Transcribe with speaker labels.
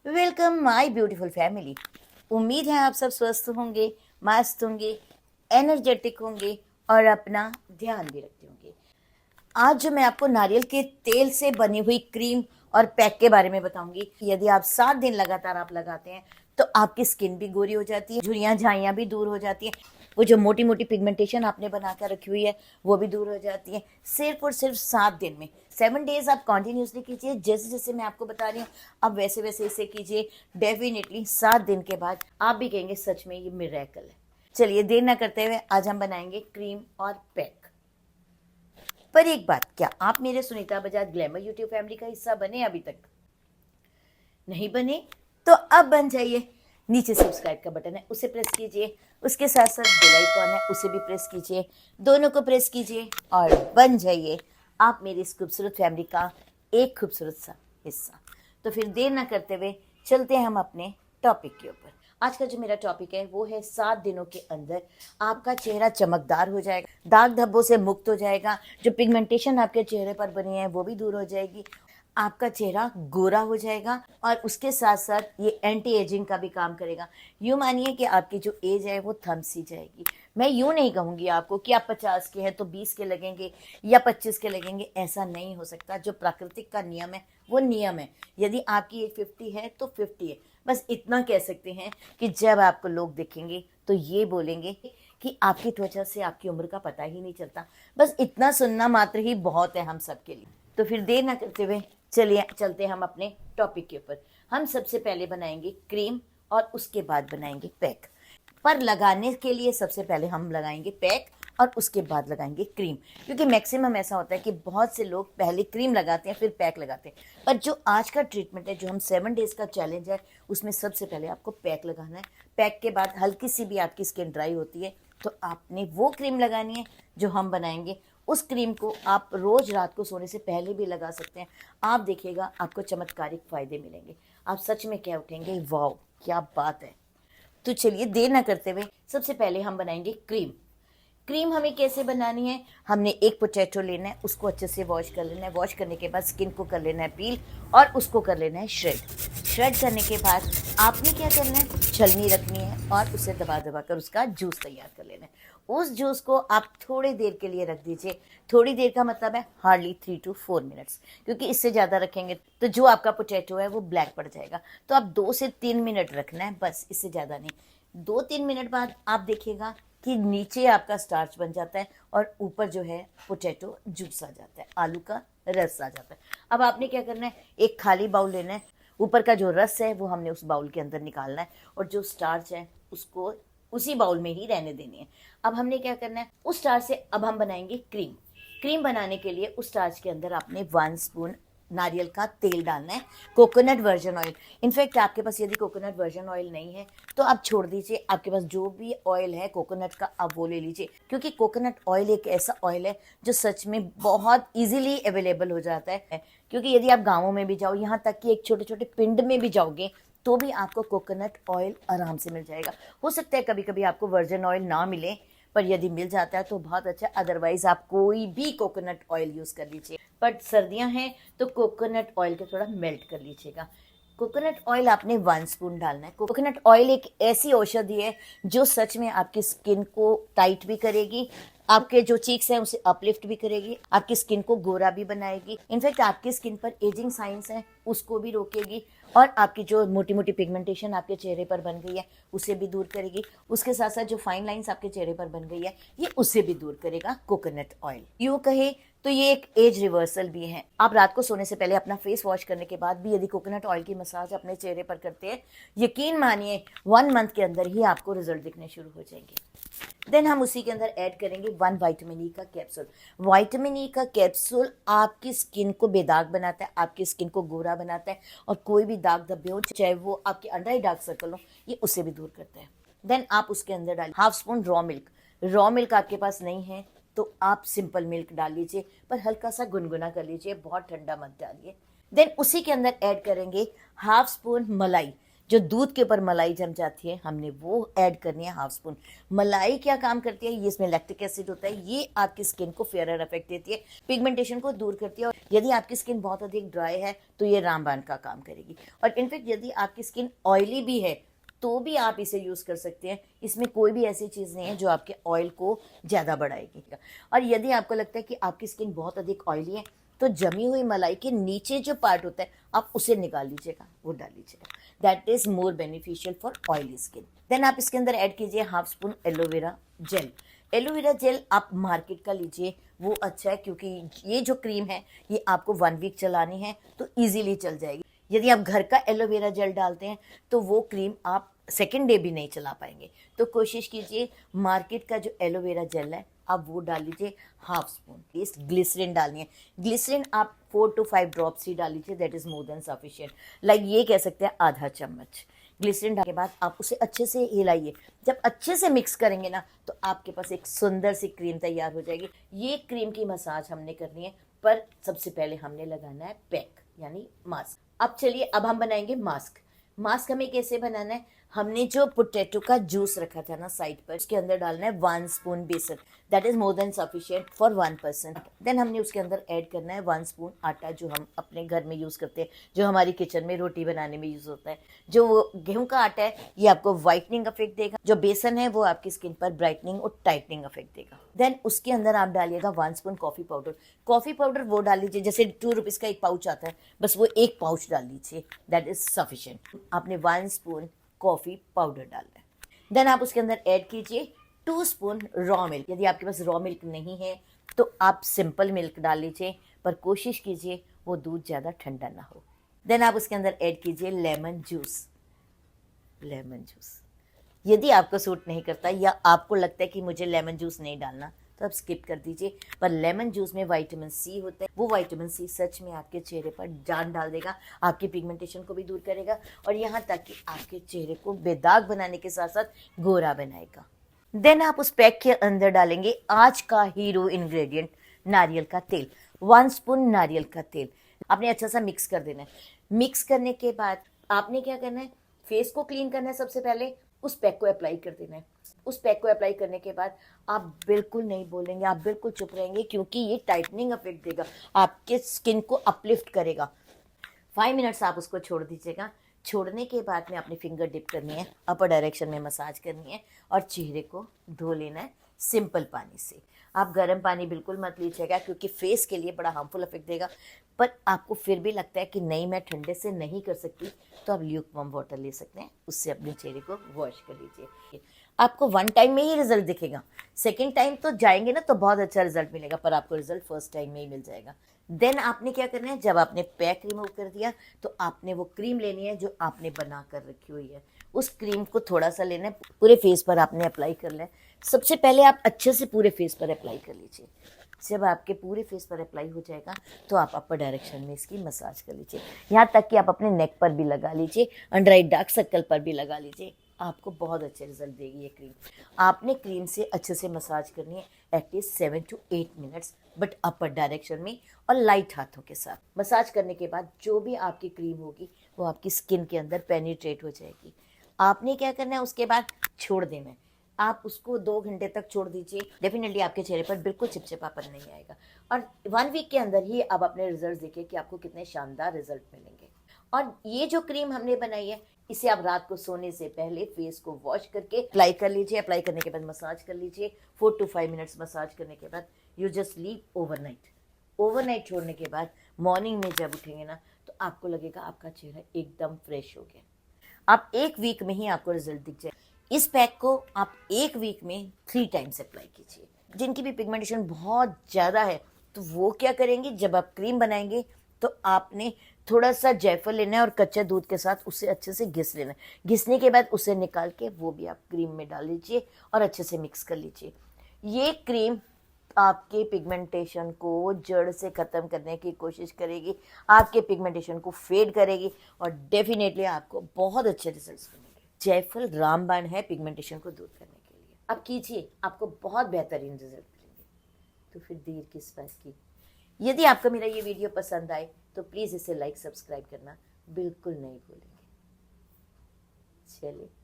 Speaker 1: Welcome my beautiful family. उम्मीद है आप सब स्वस्थ होंगे, मस्त होंगे, एनर्जेटिक होंगे और अपना ध्यान भी रखते होंगे। आज जो मैं आपको नारियल के तेल से बनी हुई क्रीम और पैक के बारे में बताऊंगी। यदि आप 7 दिन लगातार आप लगाते हैं तो आपकी स्किन भी गोरी हो जाती है, झुर्रियाँ झाइयाँ भी दूर हो जाती है, वो जो मोटी मोटी पिगमेंटेशन आपने बना कर रखी हुई है वो भी दूर हो जाती है, सिर्फ और सिर्फ 7 दिन में। 7 डेज आप कॉन्टिन्यूसली कीजिए, जैसे जैसे मैं आपको बता रही हूँ आप वैसे वैसे इसे कीजिए। डेफिनेटली 7 दिन के बाद आप भी कहेंगे सच में ये मिरेकल है। चलिए देर ना करते हुए आज हम बनाएंगे क्रीम और पैक। पर एक बात, क्या आप मेरे Sunita Bajaj glamour YouTube family का हिस्सा बने? अभी तक नहीं बने तो अब बन जाइए। नीचे सब्सक्राइब का बटन है उसे प्रेस कीजिए, उसके साथ साथ बेल आइकॉन है उसे भी प्रेस कीजिए, दोनों को प्रेस कीजिए और बन जाइए आप मेरी इस खूबसूरत फैमिली का एक खूबसूरत सा हिस्सा। तो फिर देर ना करते हुए चलते हैं हम अपने टॉपिक के ऊपर। आज का जो मेरा टॉपिक है वो है 7 दिनों के अंदर आपका चेहरा चमकदार हो जाएगा, दाग धब्बों से मुक्त हो जाएगा, जो पिगमेंटेशन आपके चेहरे पर बनी है वो भी दूर हो जाएगी, आपका चेहरा गोरा हो जाएगा और उसके साथ साथ ये एंटी एजिंग का भी काम करेगा। यूँ मानिए कि आपकी जो एज है वो थम सी जाएगी। मैं यूँ नहीं कहूँगी आपको कि आप 50 के हैं तो 20 के लगेंगे या 25 के लगेंगे, ऐसा नहीं हो सकता। जो प्राकृतिक का नियम है वो नियम है। यदि आपकी एज 50 है तो 50 है। बस इतना कह सकते हैं कि जब आपको लोग देखेंगे तो ये बोलेंगे कि आपकी त्वचा से आपकी उम्र का पता ही नहीं चलता। बस इतना सुनना मात्र ही बहुत है हम सबके लिए। तो फिर देर ना करते हुए चलिए चलते हम अपने टॉपिक के ऊपर। हम सबसे पहले बनाएंगे क्रीम और उसके बाद बनाएंगे पैक। पर लगाने के लिए सबसे पहले हम लगाएंगे पैक और उसके बाद लगाएंगे क्रीम, क्योंकि मैक्सिमम ऐसा होता है कि बहुत से लोग पहले क्रीम लगाते हैं फिर पैक लगाते हैं। पर जो आज का ट्रीटमेंट है, जो हम 7 डेज का चैलेंज है, उसमें सबसे पहले आपको पैक लगाना है। पैक के बाद हल्की सी भी आपकी स्किन ड्राई होती है तो आपने वो क्रीम लगानी है जो हम बनाएंगे। उस क्रीम को आप रोज रात को सोने से पहले भी लगा सकते हैं। आप देखिएगा आपको चमत्कारिक फायदे मिलेंगे। आप सच में कह उठेंगे वाह क्या बात है। तो चलिए देर ना करते हुए सबसे पहले हम बनाएंगे क्रीम। क्रीम हमें कैसे बनानी है? हमने एक पोटैटो लेना है, उसको अच्छे से वॉश कर लेना है। वॉश करने के बाद स्किन को कर लेना है पील और उसको कर लेना है श्रेड। श्रेड करने के बाद आपने क्या करना है, छलनी रखनी है और उसे दबा दबा कर उसका जूस तैयार कर लेना है। उस जूस को आप थोड़ी देर के लिए रख दीजिए। थोड़ी देर का मतलब है हार्डली 3 to 4 मिनट्स, क्योंकि इससे ज़्यादा रखेंगे तो जो आपका पोटैटो है वो ब्लैक पड़ जाएगा। तो आप 2 से 3 मिनट रखना है, बस इससे ज़्यादा नहीं। 2-3 मिनट बाद आप देखिएगा कि नीचे आपका स्टार्च बन जाता है और ऊपर जो है पोटैटो जूस आ जाता है, आलू का रस आ जाता है। अब आपने क्या करना है, एक खाली बाउल लेना है, ऊपर का जो रस है वो हमने उस बाउल के अंदर निकालना है और जो स्टार्च है उसको उसी बाउल में ही रहने देनी है। अब हमने क्या करना है, उस स्टार्च से अब हम बनाएंगे क्रीम। क्रीम बनाने के लिए उस स्टार्च के अंदर आपने 1 स्पून नारियल का तेल डालना है, कोकोनट वर्जन ऑयल। इनफैक्ट आपके पास यदि कोकोनट वर्जन ऑयल नहीं है तो आप छोड़ दीजिए, आपके पास जो भी ऑयल है कोकोनट का आप वो ले लीजिए, क्योंकि कोकोनट ऑयल एक ऐसा ऑयल है जो सच में बहुत इजीली अवेलेबल हो जाता है। क्योंकि यदि आप गाँवों में भी जाओ, यहाँ तक कि एक छोटे छोटे पिंड में भी जाओगे तो भी आपको कोकोनट ऑयल आराम से मिल जाएगा। हो सकता है कभी कभी आपको वर्जन ऑयल ना मिले, पर यदि मिल जाता है तो बहुत अच्छा। अदरवाइज आप कोई भी कोकोनट ऑयल यूज़ कर लीजिए। बट सर्दियां हैं तो कोकोनट ऑयल को थोड़ा मेल्ट कर लीजिएगा। कोकोनट ऑयल आपने 1 स्पून डालना है। कोकोनट ऑयल एक ऐसी औषधि है जो सच में आपकी स्किन को टाइट भी करेगी, आपके जो चीक्स हैं उसे अपलिफ्ट भी करेगी, आपकी स्किन को गोरा भी बनाएगी। इनफैक्ट आपकी स्किन पर एजिंग साइंस है उसको भी रोकेगी और आपकी जो मोटी मोटी पिगमेंटेशन आपके चेहरे पर बन गई है उसे भी दूर करेगी। उसके साथ साथ जो फाइन लाइंस आपके चेहरे पर बन गई है ये उसे भी दूर करेगा कोकोनट ऑयल। यूँ कहे तो ये एक एज रिवर्सल भी है। आप रात को सोने से पहले अपना फेस वॉश करने के बाद भी यदि कोकोनट ऑयल की मसाज अपने चेहरे पर करते हैं, यकीन मानिए 1 मंथ के अंदर ही आपको रिजल्ट दिखने शुरू हो जाएंगे। देन हम उसी के अंदर ऐड करेंगे 1 विटामिन ई का कैप्सूल। विटामिन ई का कैप्सूल आपकी स्किन को बेदाग बनाता है, आपकी स्किन को गोरा बनाता है और कोई भी दाग धब्बे हो, चाहे वो आपके अंडर आई डार्क सर्कल हो, ये उसे भी दूर करता है। देन आप उसके अंदर डालिए 1/2 spoon raw milk. Raw milk आपके पास नहीं है तो आप सिंपल मिल्क डाल लीजिए, पर हल्का सा गुनगुना कर लीजिए, बहुत ठंडा मत डालिए। देन उसी के अंदर ऐड करेंगे 1/2 स्पून मलाई। जो दूध के ऊपर मलाई जम जाती है हमने वो ऐड करनी है हाफ स्पून। मलाई क्या काम करती है, ये इसमें लैक्टिक एसिड होता है, ये आपकी स्किन को फेयर इफेक्ट देती है, पिगमेंटेशन को दूर करती है। और यदि आपकी स्किन बहुत अधिक ड्राई है तो ये रामबाण का काम करेगी। और इनफेक्ट यदि आपकी स्किन ऑयली भी है तो भी आप इसे यूज़ कर सकते हैं। इसमें कोई भी ऐसी चीज़ नहीं है जो आपके ऑयल को ज़्यादा बढ़ाएगी। और यदि आपको लगता है कि आपकी स्किन बहुत अधिक ऑयली है तो जमी हुई मलाई के नीचे जो पार्ट होता है आप उसे निकाल लीजिएगा, वो डाल लीजिएगा। That is more beneficial for oily skin. Then आप इसके अंदर ऐड कीजिए half spoon aloe vera gel. Aloe vera gel आप मार्केट का लीजिए, वो अच्छा है क्योंकि ये जो क्रीम है ये आपको 1 वीक चलानी है तो इजीली चल जाएगी। यदि आप घर का एलोवेरा जेल डालते हैं तो वो क्रीम आप सेकेंड डे भी नहीं चला पाएंगे। तो कोशिश कीजिए मार्केट का जो एलोवेरा जेल है आप वो डाल लीजिए हाफ स्पून। इस ग्लिसरीन डालनी है, ग्लिसरीन आप 4 to 5 ड्रॉप्स ही डाल लीजिए, that is more than sufficient. Like ये कह सकते हैं आधा चम्मच ग्लिसरीन डालने के बाद आप उसे अच्छे से हिलाइए। जब अच्छे से मिक्स करेंगे ना तो आपके पास एक सुंदर सी क्रीम तैयार हो जाएगी। ये क्रीम की मसाज हमने करनी है, पर सबसे पहले हमने लगाना है पैक यानी मास्क। अब चलिए अब हम बनाएंगे मास्क। मास्क हमें कैसे बनाना है, हमने जो पोटैटो का जूस रखा था ना साइड पर, उसके अंदर डालना है 1 spoon besan, that is more than sufficient for 1 person. Then हमने उसके अंदर ऐड करना है 1 स्पून आटा, जो हम अपने घर में यूज़ करते हैं, जो हमारी किचन में रोटी बनाने में यूज़ होता है। जो गेहूं का आटा है ये आपको वाइटनिंग इफेक्ट देगा, जो बेसन है वो आपकी स्किन पर ब्राइटनिंग और टाइटनिंग इफेक्ट देगा। देन उसके अंदर आप डालिएगा 1 spoon coffee powder. Coffee powder वो डाल लीजिए जैसे 2 रुपीज़ का एक पाउच आता है, बस वो एक पाउच डाल लीजिए, दैट इज सफिशिएंट। आपने 1 स्पून कॉफ़ी पाउडर डालना है। देन आप उसके अंदर ऐड कीजिए 2 स्पून रॉ मिल्क। यदि आपके पास रॉ मिल्क नहीं है तो आप सिंपल मिल्क डाल लीजिए, पर कोशिश कीजिए वो दूध ज़्यादा ठंडा ना हो। देन आप उसके अंदर ऐड कीजिए लेमन जूस। लेमन जूस यदि आपको सूट नहीं करता या आपको लगता है कि मुझे लेमन जूस नहीं डालना तो आप स्किप कर दीजिए, पर लेमन जूस में विटामिन सी होता है, वो विटामिन सी सच में आपके चेहरे पर जान डाल देगा, आपकी पिगमेंटेशन को भी दूर करेगा और यहाँ तक कि आपके चेहरे को बेदाग बनाने के साथ साथ गोरा बनाएगा। देन आप उस पैक के अंदर डालेंगे आज का हीरो इंग्रेडिएंट नारियल का तेल, 1 स्पून नारियल का तेल। आपने अच्छा सा मिक्स कर देना है। मिक्स करने के बाद आपने क्या करना है, फेस को क्लीन करना है, सबसे पहले उस पैक को अप्लाई कर देना है। उस पैक को अप्लाई करने के बाद आप बिल्कुल नहीं बोलेंगे, आप बिल्कुल चुप रहेंगे, क्योंकि ये टाइटनिंग इफेक्ट देगा, आपके स्किन को अपलिफ्ट करेगा। 5 मिनट्स आप उसको छोड़ दीजिएगा। छोड़ने के बाद में अपनी फिंगर डिप करनी है, अपर डायरेक्शन में मसाज करनी है और चेहरे को धो लेना है सिंपल पानी से। आप गर्म पानी बिल्कुल मत लीजिएगा क्योंकि फेस के लिए बड़ा हार्मफुल इफेक्ट देगा। पर आपको फिर भी लगता है कि नहीं मैं ठंडे से नहीं कर सकती तो आप ल्यूक वार्म वाटर ले सकते हैं, उससे अपने चेहरे को वॉश कर लीजिए। आपको 1 टाइम में ही रिजल्ट दिखेगा, सेकेंड टाइम तो जाएंगे ना तो बहुत अच्छा रिजल्ट मिलेगा, पर आपको रिजल्ट फर्स्ट टाइम में ही मिल जाएगा। देन आपने क्या करना है, जब आपने पैक रिमूव कर दिया तो आपने वो क्रीम लेनी है जो आपने बना कर रखी हुई है। उस क्रीम को थोड़ा सा लेना है, पूरे फेस पर आपने अप्लाई कर लें। सबसे पहले आप अच्छे से पूरे फेस पर अप्लाई कर लीजिए। जब आपके पूरे फेस पर अप्लाई हो जाएगा तो आप अपर डायरेक्शन में इसकी मसाज कर लीजिए, यहाँ तक कि आप अपने नेक पर भी लगा लीजिए, अंडर आई डार्क सर्कल पर भी लगा लीजिए। आपको बहुत अच्छे रिजल्ट देगी ये क्रीम। आपने क्रीम से अच्छे से मसाज करनी है at least 7 to 8 minutes, but upper direction में और लाइट हाथों के साथ। मसाज करने के बाद जो भी आपकी क्रीम होगी वो आपकी स्किन के अंदर पेनिट्रेट हो जाएगी। आपने क्या करना है, उसके बाद छोड़ देना है। आप उसको 2 घंटे तक छोड़ दीजिए, डेफिनेटली आपके चेहरे पर बिल्कुल चिपचिपापन नहीं आएगा और 1 वीक के अंदर ही आप अपने रिजल्ट देखिए कि आपको कितने शानदार रिजल्ट मिलेंगे। और ये जो क्रीम हमने बनाई है इसे आप रात को सोने से पहले फेस को वॉश करके अप्लाई कर लीजिए। अप्लाई करने के बाद मसाज कर लीजिए, 4 to 5 मिनट्स मसाज करने के बाद you just leave overnight. Overnight छोड़ने के बाद मॉर्निंग में जब उठेंगे ना तो आपको लगेगा आपका चेहरा एकदम फ्रेश हो गया। आप 1 वीक में ही आपको रिजल्ट दिख जाए। इस पैक को आप 1 वीक में 3 टाइम्स अप्लाई कीजिए। जिनकी भी पिगमेंटेशन बहुत ज़्यादा है तो वो क्या करेंगे, जब आप क्रीम बनाएंगे तो आपने थोड़ा सा जायफल लेना है और कच्चे दूध के साथ उसे अच्छे से घिस लेना है। घिसने के बाद उसे निकाल के वो भी आप क्रीम में डाल लीजिए और अच्छे से मिक्स कर लीजिए। ये क्रीम आपके पिगमेंटेशन को जड़ से ख़त्म करने की कोशिश करेगी, आपके पिगमेंटेशन को फेड करेगी और डेफिनेटली आपको बहुत अच्छे रिजल्ट्स मिलेंगे। जायफल रामबाण है पिगमेंटेशन को दूर करने के लिए। अब कीजिए, आपको बहुत बेहतरीन रिजल्ट मिलेंगे। तो फिर देर किस बात की। यदि आपको मेरा ये वीडियो पसंद आए तो प्लीज़ इसे लाइक सब्सक्राइब करना बिल्कुल नहीं भूलें। चलिए।